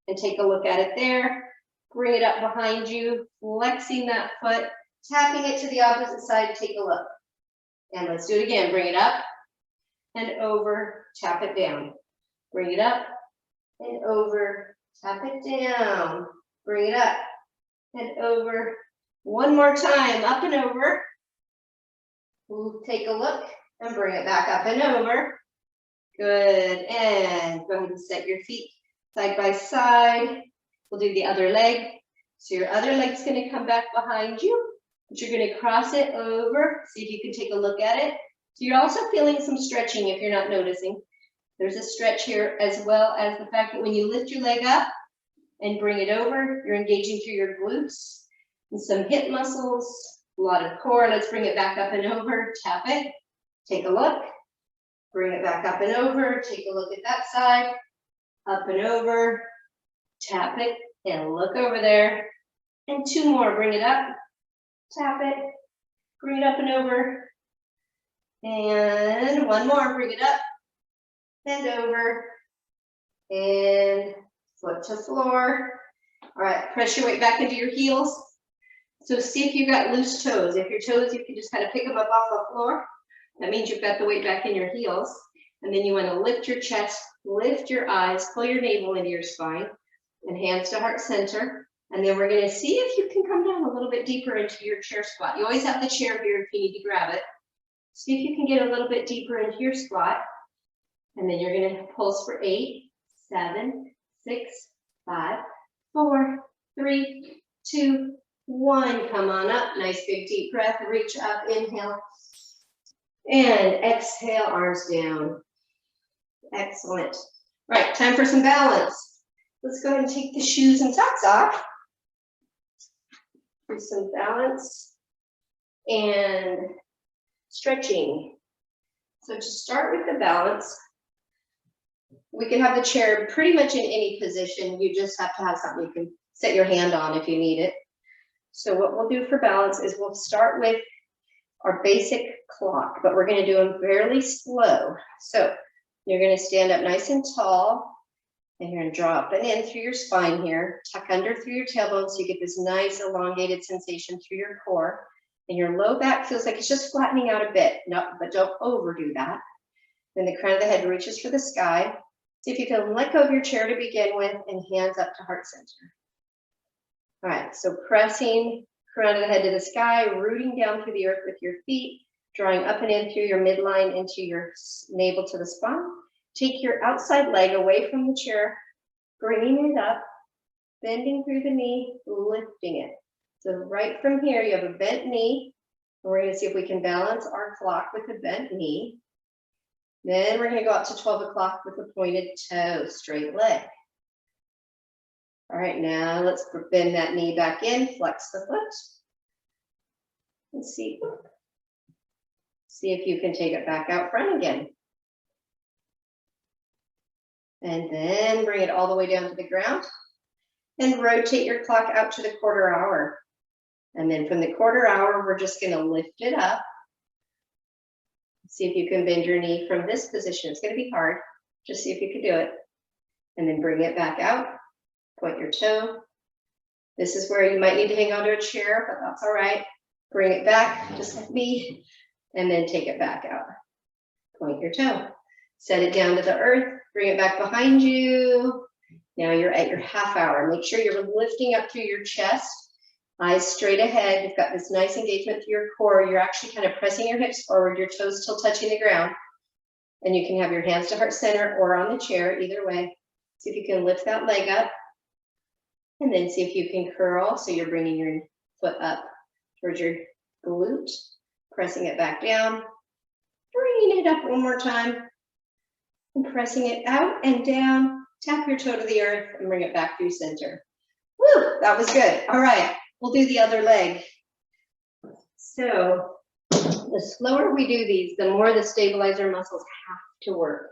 and take a look at it there. Bring it up behind you, flexing that foot, tapping it to the opposite side. Take a look. And let's do it again. Bring it up and over, tap it down. Bring it up and over, tap it down. Bring it up and over. One more time, up and over. We'll take a look and bring it back up and over. Good, and go ahead and set your feet side by side. We'll do the other leg. So your other leg's gonna come back behind you, but you're gonna cross it over. See if you can take a look at it. So you're also feeling some stretching if you're not noticing. There's a stretch here, as well as the fact that when you lift your leg up and bring it over, you're engaging through your glutes and some hip muscles, a lot of core. Let's bring it back up and over, tap it, take a look, bring it back up and over, take a look at that side, up and over, tap it, and look over there. And 2 more, bring it up, tap it, bring it up and over. And 1 more, bring it up, and over, and foot to floor. All right, press your weight back into your heels. So see if you've got loose toes. If your toes, you can just kind of pick them up off the floor. That means you've got the weight back in your heels. And then you want to lift your chest, lift your eyes, pull your navel into your spine, and hands to heart center. And then we're going to see if you can come down a little bit deeper into your chair squat. You always have the chair here if you need to grab it. See if you can get a little bit deeper into your squat. And then you're going to pulse for 8, 7, 6, 5, 4, 3, 2, 1. Come on up. Nice big deep breath. Reach up. Inhale. And exhale. Arms down. Excellent. All right. Time for some balance. Let's go ahead and take the shoes and socks off. Do some balance and stretching. So to start with the balance, we can have the chair pretty much in any position. You just have to have something you can set your hand on if you need it. So what we'll do for balance is we'll start with our basic clock, but we're going to do them fairly slow. So you're going to stand up nice and tall, and you're going to draw up and in through your spine here, tuck under through your tailbone so you get this nice elongated sensation through your core. And your low back feels like it's just flattening out a bit, but don't overdo that. Then the crown of the head reaches for the sky. See if you can let go of your chair to begin with and hands up to heart center. All right, so pressing crown of the head to the sky, rooting down through the earth with your feet, drawing up and in through your midline into your navel to the spine. Take your outside leg away from the chair, bringing it up, bending through the knee, lifting it. So right from here, you have a bent knee. And we're going to see if we can balance our clock with a bent knee. Then we're going to go up to 12 o'clock with a pointed toe, straight leg. All right, now let's bend that knee back in, flex the foot. Let's see. See if you can take it back out front again. And then bring it all the way down to the ground. And rotate your clock out to the quarter hour. And then from the quarter hour, we're just going to lift it up. See if you can bend your knee from this position. It's going to be hard. Just see if you can do it. And then bring it back out. Point your toe. This is where you might need to hang onto a chair, but that's all right. Bring it back, just like me. And then take it back out. Point your toe. Set it down to the earth. Bring it back behind you. Now you're at your half hour. Make sure you're lifting up through your chest. Eyes straight ahead. You've got this nice engagement through your core. You're actually kind of pressing your hips forward, your toes still touching the ground. And you can have your hands to heart center or on the chair, either way. See if you can lift that leg up. And then see if you can curl. So you're bringing your foot up towards your glute, pressing it back down, bringing it up one more time, and pressing it out and down. Tap your toe to the earth and bring it back through center. Woo, that was good. All right. We'll do the other leg. So the slower we do these, the more the stabilizer muscles have to work.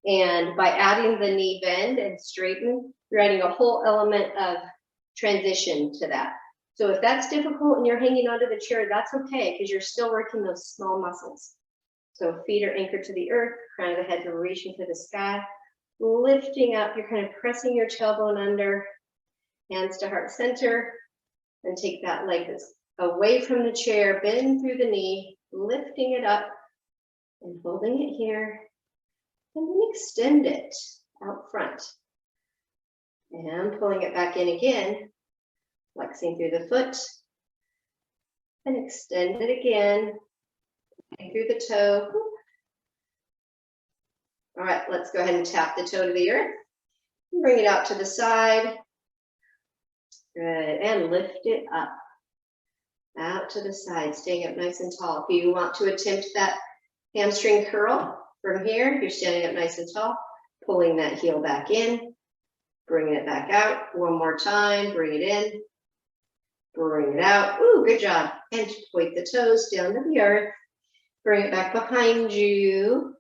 And by adding the knee bend and straighten, you're adding a whole element of transition to that. So if that's difficult and you're hanging onto the chair, that's okay, because you're still working those small muscles. So feet are anchored to the earth, crown of the head to reaching to the sky, lifting up. You're kind of pressing your tailbone under, hands to heart center. And take that leg that's away from the chair, bend through the knee, lifting it up and holding it here. And then extend it out front. And pulling it back in again, flexing through the foot. And extend it again, through the toe. All right, let's go ahead and tap the toe to the earth. Bring it out to the side. Good, and lift it up, out to the side, staying up nice and tall. If you want to attempt that hamstring curl from here, you're standing up nice and tall, pulling that heel back in, bringing it back out. One more time, bring it in, bring it out. Ooh, good job. And point the toes down to the earth, bring it back behind you,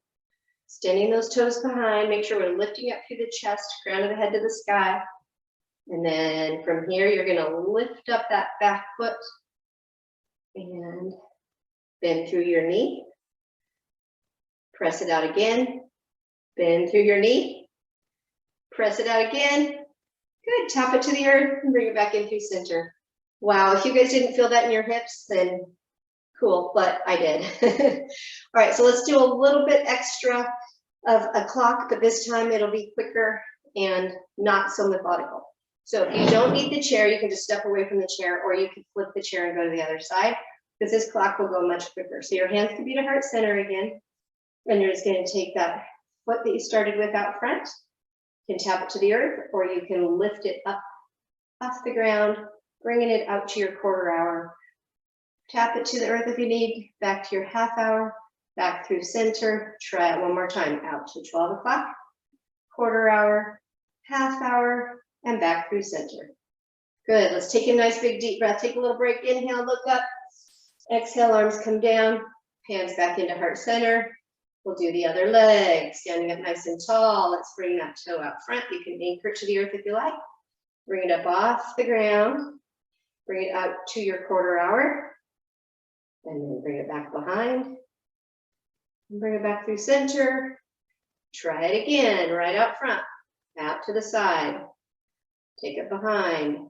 standing those toes behind. Make sure we're lifting up through the chest, crown of the head to the sky. And then from here, you're going to lift up that back foot and bend through your knee. Press it out again. Bend through your knee. Press it out again. Good. Tap it to the earth and bring it back in through center. Wow. If you guys didn't feel that in your hips, then cool, but I did. All right. So let's do a little bit extra of a clock, but this time it'll be quicker and not so methodical. So if you don't need the chair, you can just step away from the chair, or you can flip the chair and go to the other side, because this clock will go much quicker. So your hands can be to heart center again, and you're just going to take that foot that you started with out front, you can tap it to the earth, or you can lift it up off the ground, bringing it out to your quarter hour. Tap it to the earth if you need, back to your half hour, back through center. Try it one more time, out to 12 o'clock, quarter hour, half hour, and back through center. Good. Let's take a nice big deep breath. Take a little break. Inhale, look up. Exhale, arms come down. Hands back into heart center. We'll do the other leg. Standing up nice and tall. Let's bring that toe out front. You can anchor to the earth if you like. Bring it up off the ground. Bring it out to your quarter hour. And then bring it back behind. And bring it back through center. Try it again, right out front. Out to the side. Take it behind.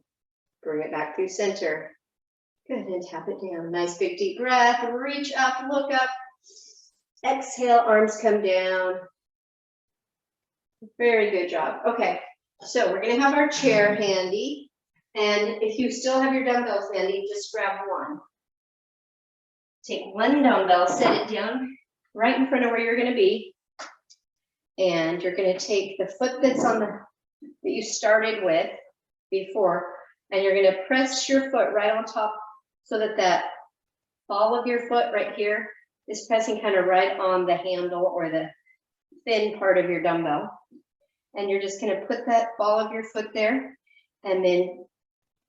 Bring it back through center. Good, and tap it down. Nice big deep breath. Reach up, look up. Exhale, arms come down. Very good job. Okay, so we're gonna have our chair handy. And if you still have your dumbbells handy, just grab one. Take one dumbbell, set it down right in front of where you're gonna be. And you're gonna take the foot that's on the, that you started with before, and you're gonna press your foot right on top so that that ball of your foot right here is pressing kind of right on the handle or the thin part of your dumbbell. And you're just gonna put that ball of your foot there and then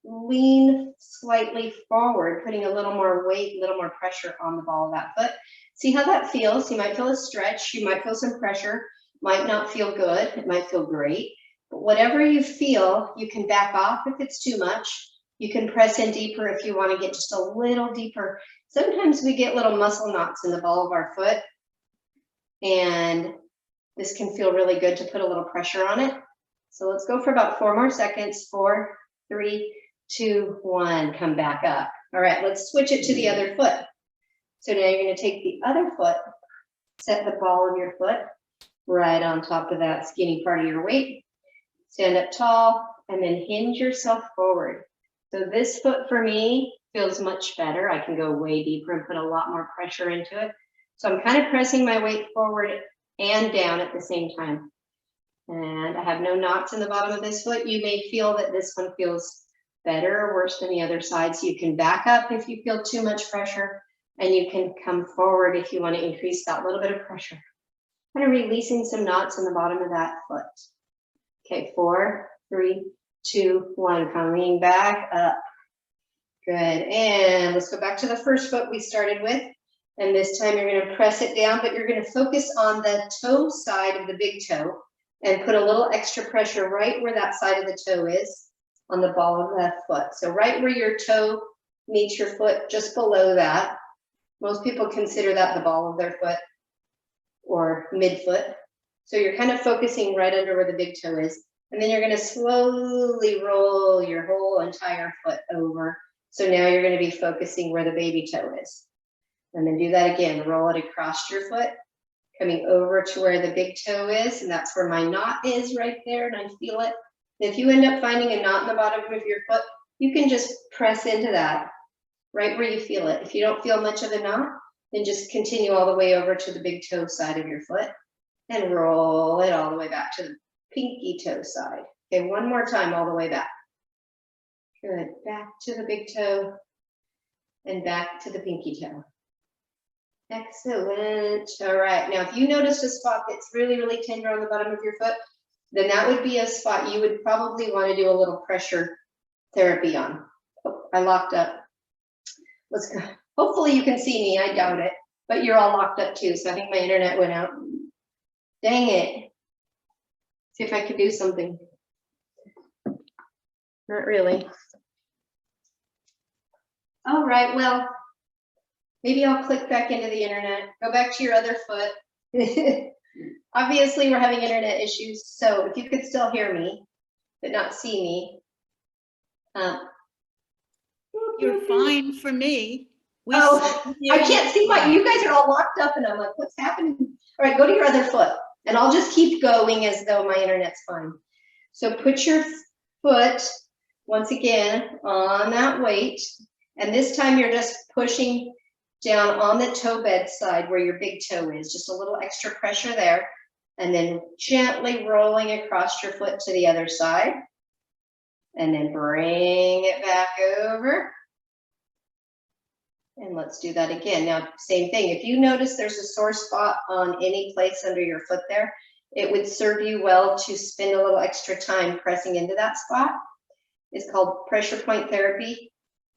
lean slightly forward, putting a little more weight, a little more pressure on the ball of that foot. See how that feels. You might feel a stretch, you might feel some pressure, might not feel good, it might feel great. But whatever you feel, you can back off if it's too much. You can press in deeper if you want to get just a little deeper. Sometimes we get little muscle knots in the ball of our foot, and this can feel really good to put a little pressure on it. So let's go for about 4 more seconds. 4, 3, 2, 1, come back up. All right, let's switch it to the other foot. So now you're going to take the other foot, set the ball of your foot right on top of that skinny part of your weight. Stand up tall and then hinge yourself forward. So this foot for me feels much better. I can go way deeper and put a lot more pressure into it. So I'm kind of pressing my weight forward and down at the same time. And I have no knots in the bottom of this foot. You may feel that this one feels better or worse than the other side. So you can back up if you feel too much pressure, and you can come forward if you want to increase that little bit of pressure. Kind of releasing some knots in the bottom of that foot. Okay, 4, 3, 2, 1, coming back up. Good, and let's go back to the first foot we started with. And this time you're gonna press it down, but you're gonna focus on the toe side of the big toe and put a little extra pressure right where that side of the toe is on the ball of the foot. So right where your toe meets your foot, just below that. Most people consider that the ball of their foot or midfoot. So you're kind of focusing right under where the big toe is. And then you're gonna slowly roll your whole entire foot over. So now you're gonna be focusing where the baby toe is. And then do that again, roll it across your foot, coming over to where the big toe is, and that's where my knot is right there, and I feel it. And if you end up finding a knot in the bottom of your foot, you can just press into that, right where you feel it. If you don't feel much of a knot, then just continue all the way over to the big toe side of your foot and roll it all the way back to the pinky toe side. Okay, one more time, all the way back. Good, back to the big toe and back to the pinky toe. Excellent. All right, now if you notice a spot that's really, really tender on the bottom of your foot, then that would be a spot you would probably want to do a little pressure therapy on. Oh, I locked up. Let's go. Hopefully you can see me, I doubt it, but you're all locked up too, so I think my internet went out. Dang it. See if I could do something. Not really. All right, well, maybe I'll click back into the internet, go back to your other foot. Obviously, we're having internet issues, so if you could still hear me, but not see me. You're fine for me. Oh, I can't see you guys are all locked up, and I'm like, what's happening? All right, go to your other foot, and I'll just keep going as though my internet's fine. So put your foot, once again, on that weight, and this time you're just pushing down on the toe bed side where your big toe is, just a little extra pressure there, and then gently rolling across your foot to the other side, and then bring it back over. And let's do that again. Now, same thing, if you notice there's a sore spot on any place under your foot there, it would serve you well to spend a little extra time pressing into that spot. It's called pressure point therapy.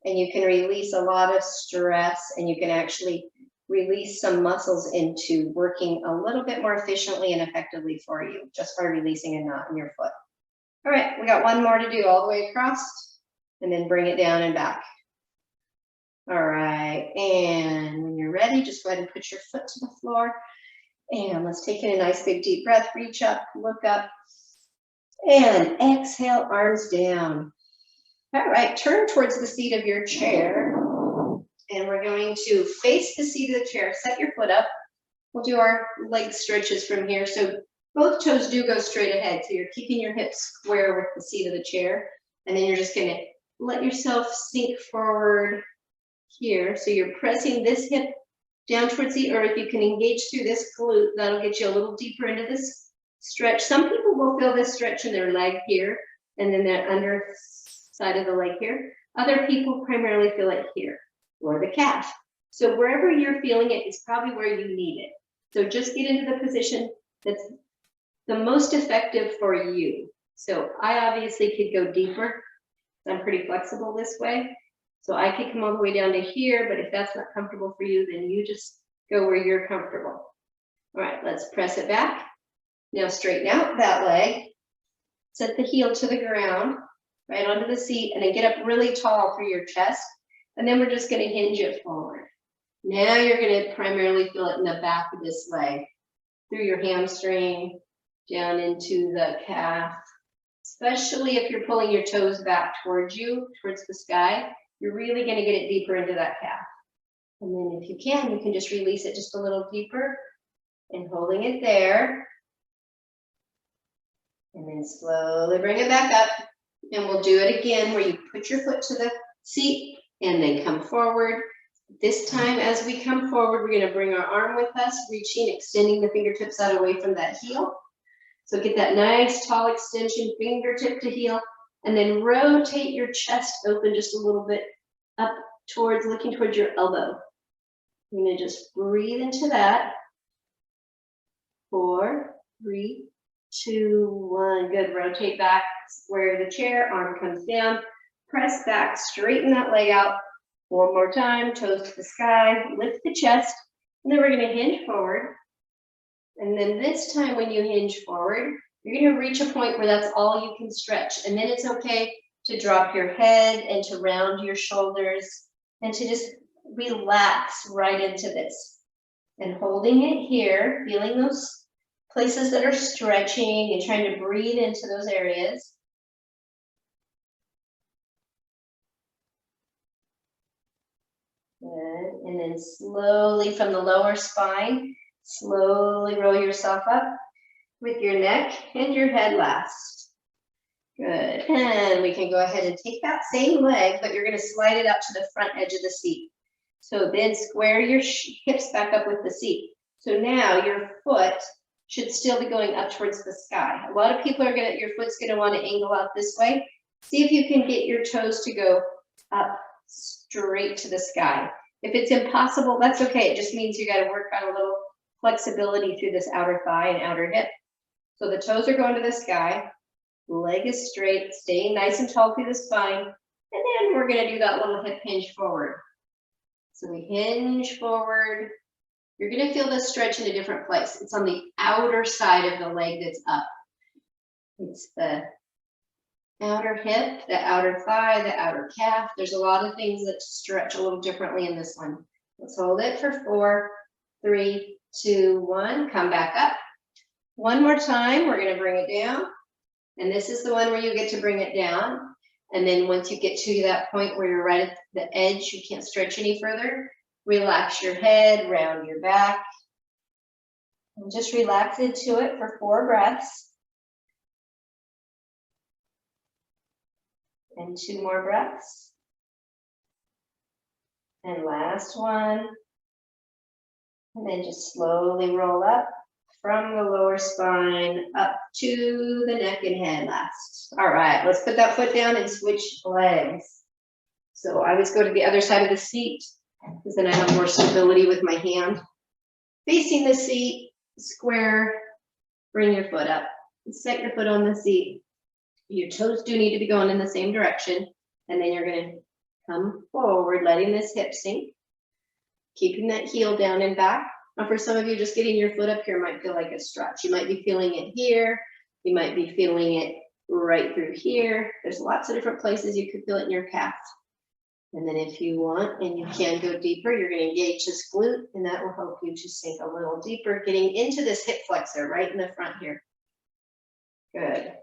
And you can release a lot of stress, and you can actually release some muscles into working a little bit more efficiently and effectively for you, just by releasing a knot in your foot. All right, we got one more to do all the way across. and then bring it down and back. All right, and when you're ready, just go ahead and put your foot to the floor. And let's take in a nice big deep breath, reach up, look up, and exhale, arms down. All right, turn towards the seat of your chair. And we're going to face the seat of the chair, set your foot up. We'll do our leg stretches from here. So both toes do go straight ahead. So you're keeping your hips square with the seat of the chair. And then you're just gonna let yourself sink forward here. So you're pressing this hip down towards the earth. You can engage through this glute. That'll get you a little deeper into this stretch. Some people will feel this stretch in their leg here and then the underside of the leg here. Other people primarily feel it here or the calf. So wherever you're feeling it is probably where you need it. So just get into the position that's the most effective for you. So I obviously could go deeper. I'm pretty flexible this way. So I could come all the way down to here, but if that's not comfortable for you, then you just go where you're comfortable. All right, let's press it back. Now straighten out that leg. Set the heel to the ground, right onto the seat, and then get up really tall through your chest. And then we're just gonna hinge it forward. Now you're gonna primarily feel it in the back of this leg, through your hamstring, down into the calf, especially if you're pulling your toes back towards you, towards the sky. You're really going to get it deeper into that calf. And then if you can just release it just a little deeper and holding it there. And then slowly bring it back up. And we'll do it again where you put your foot to the seat and then come forward. This time as we come forward, we're going to bring our arm with us, reaching, extending the fingertips out away from that heel. So get that nice tall extension, fingertip to heel. And then rotate your chest open just a little bit up towards, looking towards your elbow. You're gonna just breathe into that. 4, 3, 2, 1. Good, rotate back, square the chair, arm comes down, press back, straighten that leg out. One more time, toes to the sky, lift the chest, and then we're gonna hinge forward. And then this time when you hinge forward, you're going to reach a point where that's all you can stretch. And then it's okay to drop your head and to round your shoulders and to just relax right into this. And holding it here, feeling those places that are stretching and trying to breathe into those areas. Good. And then slowly from the lower spine, slowly roll yourself up with your neck and your head last. Good, and we can go ahead and take that same leg, but you're gonna slide it out to the front edge of the seat. So then square your hips back up with the seat. So now your foot should still be going up towards the sky. A lot of people are your foot's gonna wanna angle out this way. See if you can get your toes to go up straight to the sky. If it's impossible, that's okay. It just means you gotta work on a little flexibility through this outer thigh and outer hip. So the toes are going to the sky, leg is straight, staying nice and tall through the spine, and then we're gonna do that little hip hinge forward. So we hinge forward. You're gonna feel this stretch in a different place. It's on the outer side of the leg that's up. It's the outer hip, the outer thigh, the outer calf. There's a lot of things that stretch a little differently in this one. Let's hold it for 4, 3, 2, 1, come back up. One more time, we're gonna bring it down. And this is the one where you get to bring it down. And then once you get to that point where you're right at the edge, you can't stretch any further, relax your head, round your back. And just relax into it for 4 breaths. And 2 more breaths. And last one. And then just slowly roll up from the lower spine up to the neck and head last. All right, let's put that foot down and switch legs. So I always go to the other side of the seat because then I have more stability with my hand. Facing the seat, square, bring your foot up. Set your foot on the seat. Your toes do need to be going in the same direction. And then you're gonna come forward, letting this hip sink. Keeping that heel down and back. Now for some of you, just getting your foot up here might feel like a stretch. You might be feeling it here. You might be feeling it right through here. There's lots of different places you could feel it in your calf. And then if you want, and you can go deeper, you're gonna engage this glute, and that will help you to sink a little deeper, getting into this hip flexor right in the front here. Good.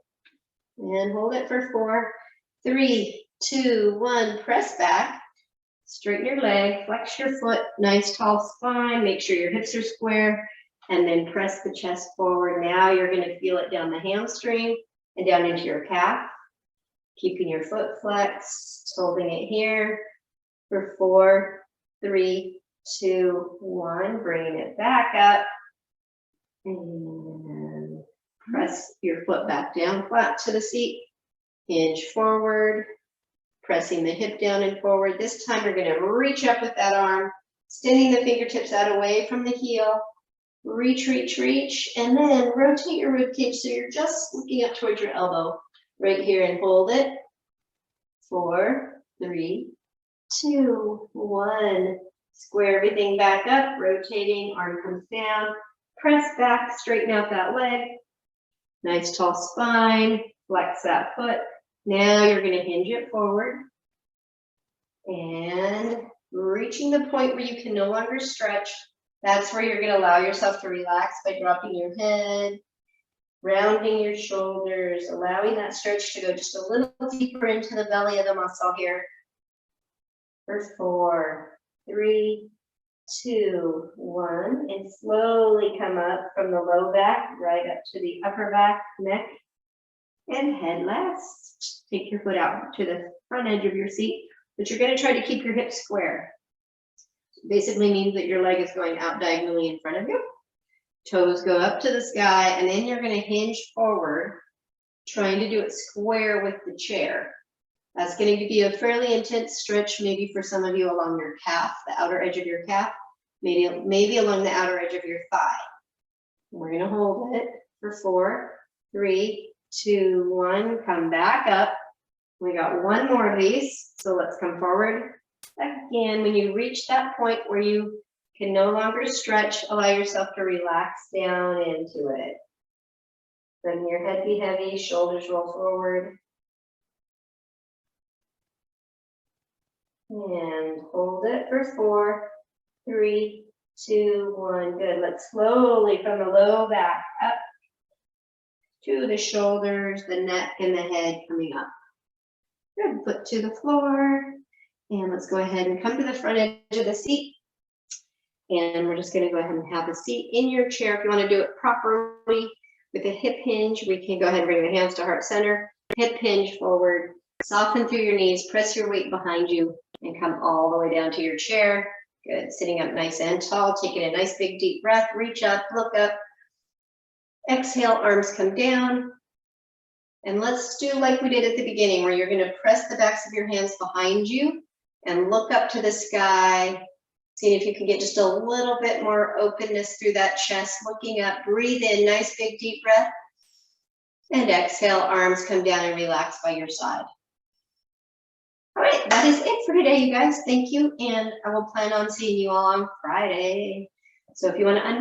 And hold it for 4, 3, 2, 1, press back. Straighten your leg, flex your foot, nice tall spine, make sure your hips are square, and then press the chest forward. Now you're gonna feel it down the hamstring and down into your calf. Keeping your foot flexed, holding it here for 4, 3, 2, 1, bringing it back up. And press your foot back down flat to the seat, hinge forward, pressing the hip down and forward. This time you're gonna reach up with that arm, extending the fingertips out away from the heel, reach, reach, reach, and then rotate your rib cage so you're just looking up towards your elbow right here, and hold it. 4, 3, 2, 1. Square everything back up, rotating, arm comes down, press back, straighten out that leg. Nice tall spine, flex that foot. Now you're gonna hinge it forward and reaching the point where you can no longer stretch. That's where you're gonna allow yourself to relax by dropping your head, rounding your shoulders, allowing that stretch to go just a little deeper into the belly of the muscle here. For 4, 3, 2, 1, and slowly come up from the low back, right up to the upper back, neck, and head last. Take your foot out to the front edge of your seat, but you're gonna try to keep your hips square. Basically means that your leg is going out diagonally in front of you. Toes go up to the sky, and then you're gonna hinge forward, trying to do it square with the chair. That's going to be a fairly intense stretch, maybe for some of you along your calf, the outer edge of your calf, maybe along the outer edge of your thigh. We're going to hold it for 4, 3, 2, 1, come back up. We got one more of these, so let's come forward. Again, when you reach that point where you can no longer stretch, allow yourself to relax down into it. Then your head be heavy, shoulders roll forward. And hold it for 4, 3, 2, 1. Good. Let's slowly from the low back up to the shoulders, the neck, and the head coming up. Good. Foot to the floor. And let's go ahead and come to the front edge of the seat. And we're just going to go ahead and have the seat in your chair. If you want to do it properly with a hip hinge, we can go ahead and bring the hands to heart center, hip hinge forward, soften through your knees, press your weight behind you, and come all the way down to your chair. Good. Sitting up nice and tall, taking a nice big deep breath, reach up, look up. Exhale, arms come down. And let's do like we did at the beginning, where you're going to press the backs of your hands behind you and look up to the sky. Seeing if you can get just a little bit more openness through that chest, looking up, breathe in, nice big deep breath. And exhale, arms come down and relax by your side. All right, that is it for today, you guys. Thank you, and I will plan on seeing you all on Friday. So if you want to unmute